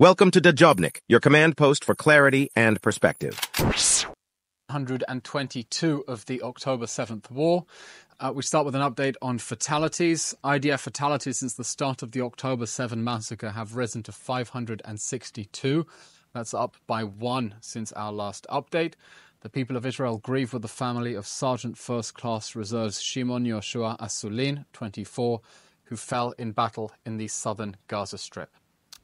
Welcome to Dejobnik, your command post for clarity and perspective. 122 of the October 7th war. We start with an update on fatalities. IDF fatalities since the start of the October 7 massacre have risen to 562. That's up by one since our last update. The people of Israel grieve with the family of Sergeant First Class Reserves Shimon Yoshua Asulin, 24, who fell in battle in the southern Gaza Strip.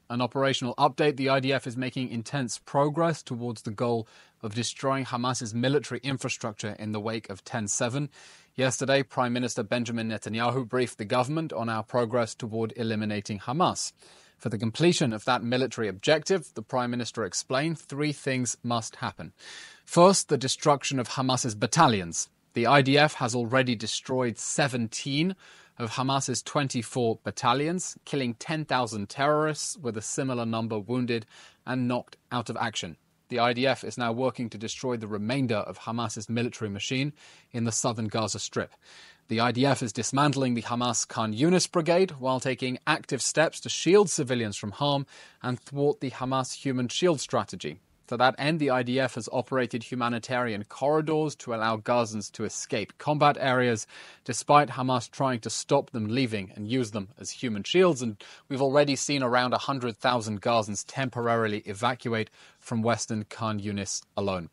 An operational update, the IDF is making intense progress towards the goal of destroying Hamas's military infrastructure in the wake of 10/7. Yesterday, Prime Minister Benjamin Netanyahu briefed the government on our progress toward eliminating Hamas. For the completion of that military objective, the Prime Minister explained three things must happen. First, the destruction of Hamas's battalions. The IDF has already destroyed 17 of Hamas's 24 battalions, killing 10,000 terrorists with a similar number wounded and knocked out of action. The IDF is now working to destroy the remainder of Hamas's military machine in the southern Gaza Strip. The IDF is dismantling the Hamas Khan Yunis brigade while taking active steps to shield civilians from harm and thwart the Hamas human shield strategy. To that end, the IDF has operated humanitarian corridors to allow Gazans to escape combat areas, despite Hamas trying to stop them leaving and use them as human shields. And we've already seen around 100,000 Gazans temporarily evacuate from western Khan Yunis alone.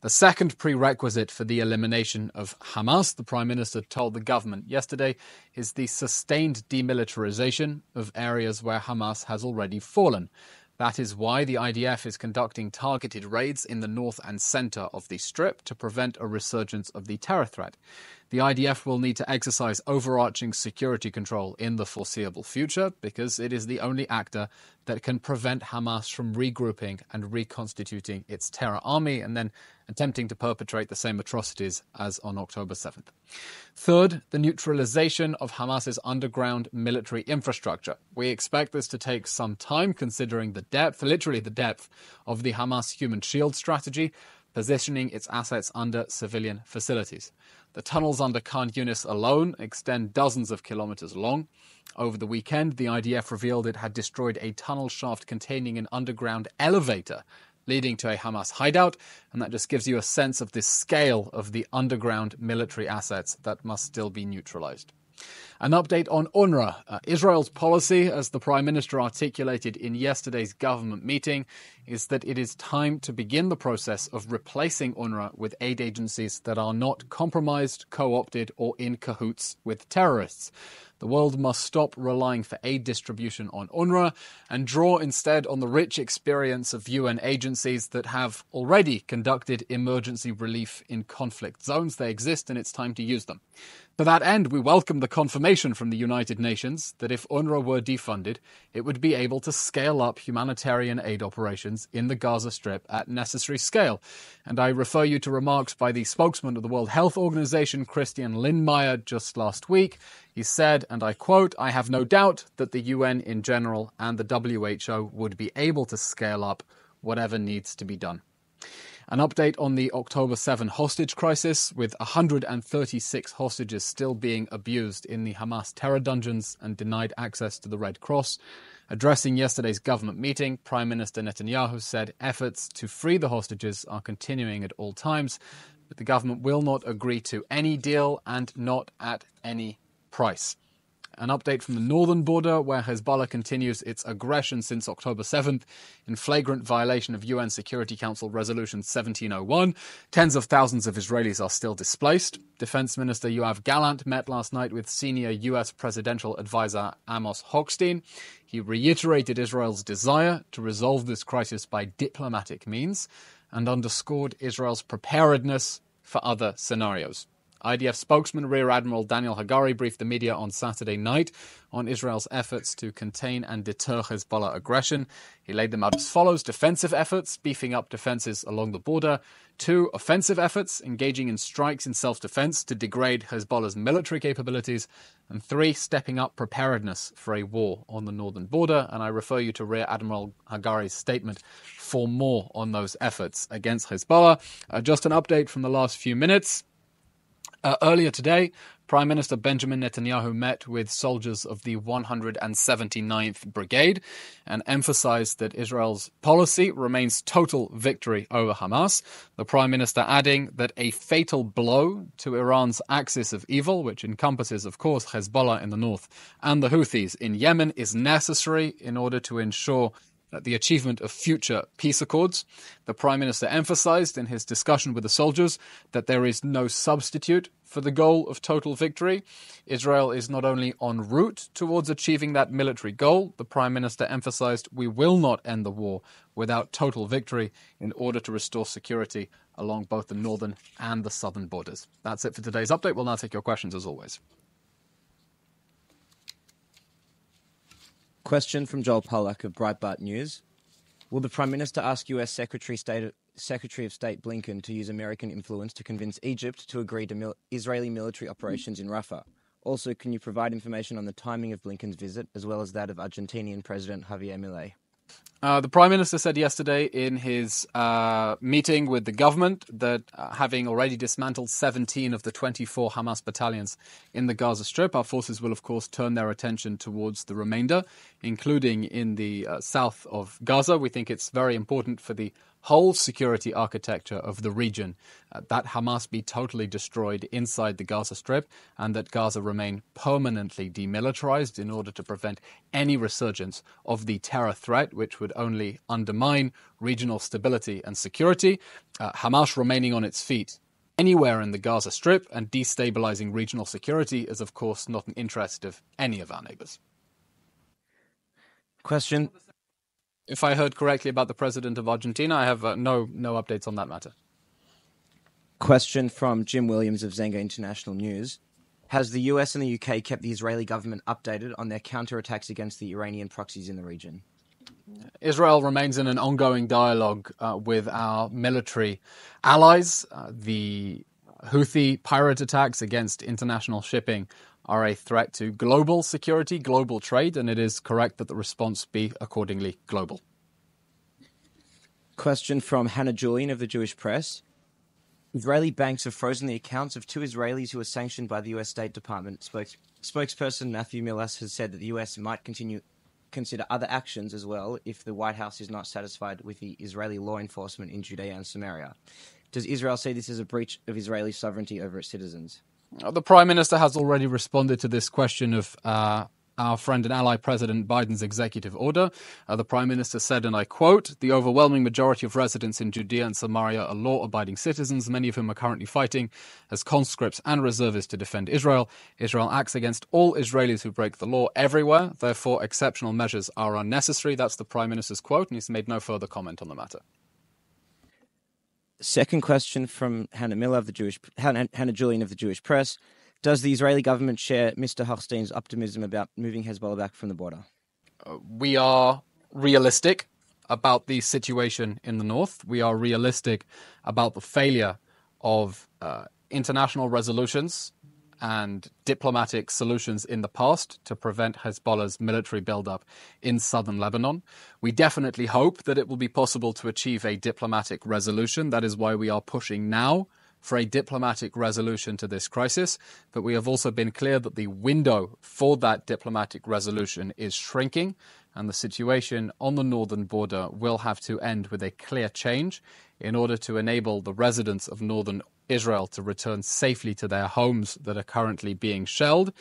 The second prerequisite for the elimination of Hamas, the Prime Minister told the government yesterday, is the sustained demilitarization of areas where Hamas has already fallen. That is why the IDF is conducting targeted raids in the north and centre of the Strip to prevent a resurgence of the terror threat. The IDF will need to exercise overarching security control in the foreseeable future because it is the only actor that can prevent Hamas from regrouping and reconstituting its terror army and then attempting to perpetrate the same atrocities as on October 7th. Third, the neutralization of Hamas's underground military infrastructure. We expect this to take some time considering the depth, literally the depth, of the Hamas human shield strategy, positioning its assets under civilian facilities. The tunnels under Khan Yunis alone extend dozens of kilometers long. Over the weekend, the IDF revealed it had destroyed a tunnel shaft containing an underground elevator leading to a Hamas hideout, and that just gives you a sense of the scale of the underground military assets that must still be neutralized. An update on UNRWA. Israel's policy, as the Prime Minister articulated in yesterday's government meeting, is that it is time to begin the process of replacing UNRWA with aid agencies that are not compromised, co-opted, or in cahoots with terrorists. The world must stop relying for aid distribution on UNRWA and draw instead on the rich experience of UN agencies that have already conducted emergency relief in conflict zones. They exist and it's time to use them. To that end, we welcome the confirmation from the United Nations that if UNRWA were defunded, it would be able to scale up humanitarian aid operations in the Gaza Strip at necessary scale. And I refer you to remarks by the spokesman of the World Health Organization, Christian Lindmeier, just last week. He said, and I quote, "I have no doubt that the UN in general and the WHO would be able to scale up whatever needs to be done." An update on the October 7 hostage crisis, with 136 hostages still being abused in the Hamas terror dungeons and denied access to the Red Cross. Addressing yesterday's government meeting, Prime Minister Netanyahu said efforts to free the hostages are continuing at all times, but the government will not agree to any deal and not at any price. An update from the northern border, where Hezbollah continues its aggression since October 7th in flagrant violation of UN Security Council Resolution 1701. Tens of thousands of Israelis are still displaced. Defense Minister Yoav Gallant met last night with senior US presidential advisor Amos Hochstein. He reiterated Israel's desire to resolve this crisis by diplomatic means and underscored Israel's preparedness for other scenarios. IDF spokesman Rear Admiral Daniel Hagari briefed the media on Saturday night on Israel's efforts to contain and deter Hezbollah aggression. He laid them out as follows: defensive efforts, beefing up defenses along the border; 2, offensive efforts, engaging in strikes in self-defense to degrade Hezbollah's military capabilities; and 3, stepping up preparedness for a war on the northern border. And I refer you to Rear Admiral Hagari's statement for more on those efforts against Hezbollah. Just an update from the last few minutes. Earlier today, Prime Minister Benjamin Netanyahu met with soldiers of the 179th Brigade and emphasized that Israel's policy remains total victory over Hamas. The Prime Minister adding that a fatal blow to Iran's axis of evil, which encompasses, of course, Hezbollah in the north and the Houthis in Yemen, is necessary in order to ensure the achievement of future peace accords. The Prime Minister emphasized in his discussion with the soldiers that there is no substitute for the goal of total victory. Israel is not only en route towards achieving that military goal, the Prime Minister emphasized we will not end the war without total victory in order to restore security along both the northern and the southern borders. That's it for today's update. We'll now take your questions as always. Question from Joel Pollock of Breitbart News. Will the Prime Minister ask US Secretary of State Blinken to use American influence to convince Egypt to agree to Israeli military operations in Rafah? Also, can you provide information on the timing of Blinken's visit, as well as that of Argentinian President Javier Milei? The Prime Minister said yesterday in his meeting with the government that having already dismantled 17 of the 24 Hamas battalions in the Gaza Strip, our forces will, of course, turn their attention towards the remainder, including in the south of Gaza. We think it's very important for the whole security architecture of the region that Hamas be totally destroyed inside the Gaza Strip and that Gaza remain permanently demilitarized in order to prevent any resurgence of the terror threat, which would only undermine regional stability and security. Hamas remaining on its feet anywhere in the Gaza Strip and destabilizing regional security is, of course, not an interest of any of our neighbors. Question. If I heard correctly about the president of Argentina, I have no updates on that matter. Question from Jim Williams of Zenga International News. Has the US and the UK kept the Israeli government updated on their counterattacks against the Iranian proxies in the region? Israel remains in an ongoing dialogue with our military allies. The Houthi pirate attacks against international shipping are a threat to global security, global trade, and it is correct that the response be accordingly global. Question from Hannah Julian of the Jewish Press. Israeli banks have frozen the accounts of 2 Israelis who were sanctioned by the US State Department. Spokesperson Matthew Millas has said that the US might consider other actions as well if the White House is not satisfied with the Israeli law enforcement in Judea and Samaria. Does Israel see this as a breach of Israeli sovereignty over its citizens? The Prime Minister has already responded to this question of our friend and ally President Biden's executive order. The Prime Minister said, and I quote, "The overwhelming majority of residents in Judea and Samaria are law-abiding citizens, many of whom are currently fighting as conscripts and reservists to defend Israel. Israel acts against all Israelis who break the law everywhere. Therefore, exceptional measures are unnecessary." That's the Prime Minister's quote, and he's made no further comment on the matter. Second question from Hannah Julian of the Jewish Press. Does the Israeli government share Mr. Hochstein's optimism about moving Hezbollah back from the border? We are realistic about the situation in the north. We are realistic about the failure of international resolutions and diplomatic solutions in the past to prevent Hezbollah's military buildup in southern Lebanon. We definitely hope that it will be possible to achieve a diplomatic resolution. That is why we are pushing now for a diplomatic resolution to this crisis. But we have also been clear that the window for that diplomatic resolution is shrinking, and the situation on the northern border will have to end with a clear change in order to enable the residents of northern Israel to return safely to their homes that are currently being shelled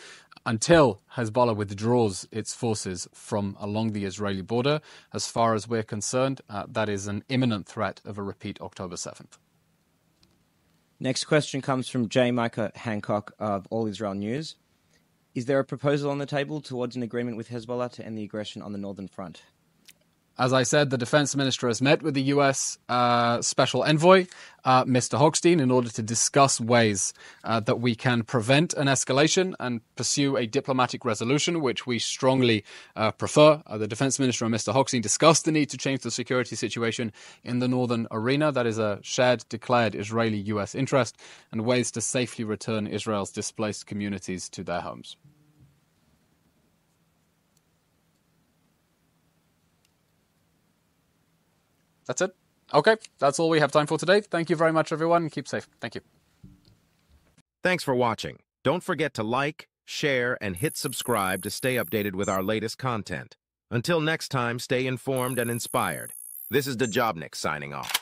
until Hezbollah withdraws its forces from along the Israeli border. As far as we're concerned, that is an imminent threat of a repeat October 7th. Next question comes from J Mah Hancock of All Israel News. Is there a proposal on the table towards an agreement with Hezbollah to end the aggression on the northern front? As I said, the defense minister has met with the U.S. Special Envoy, Mr. Hochstein, in order to discuss ways that we can prevent an escalation and pursue a diplomatic resolution, which we strongly prefer. The defense minister and Mr. Hochstein discussed the need to change the security situation in the northern arena. That is a shared, declared Israeli-U.S. interest, and ways to safely return Israel's displaced communities to their homes. That's it. Okay, that's all we have time for today. Thank you very much, everyone, and keep safe. Thank you. Thanks for watching. Don't forget to like, share, and hit subscribe to stay updated with our latest content. Until next time, stay informed and inspired. This is Dejobnik signing off.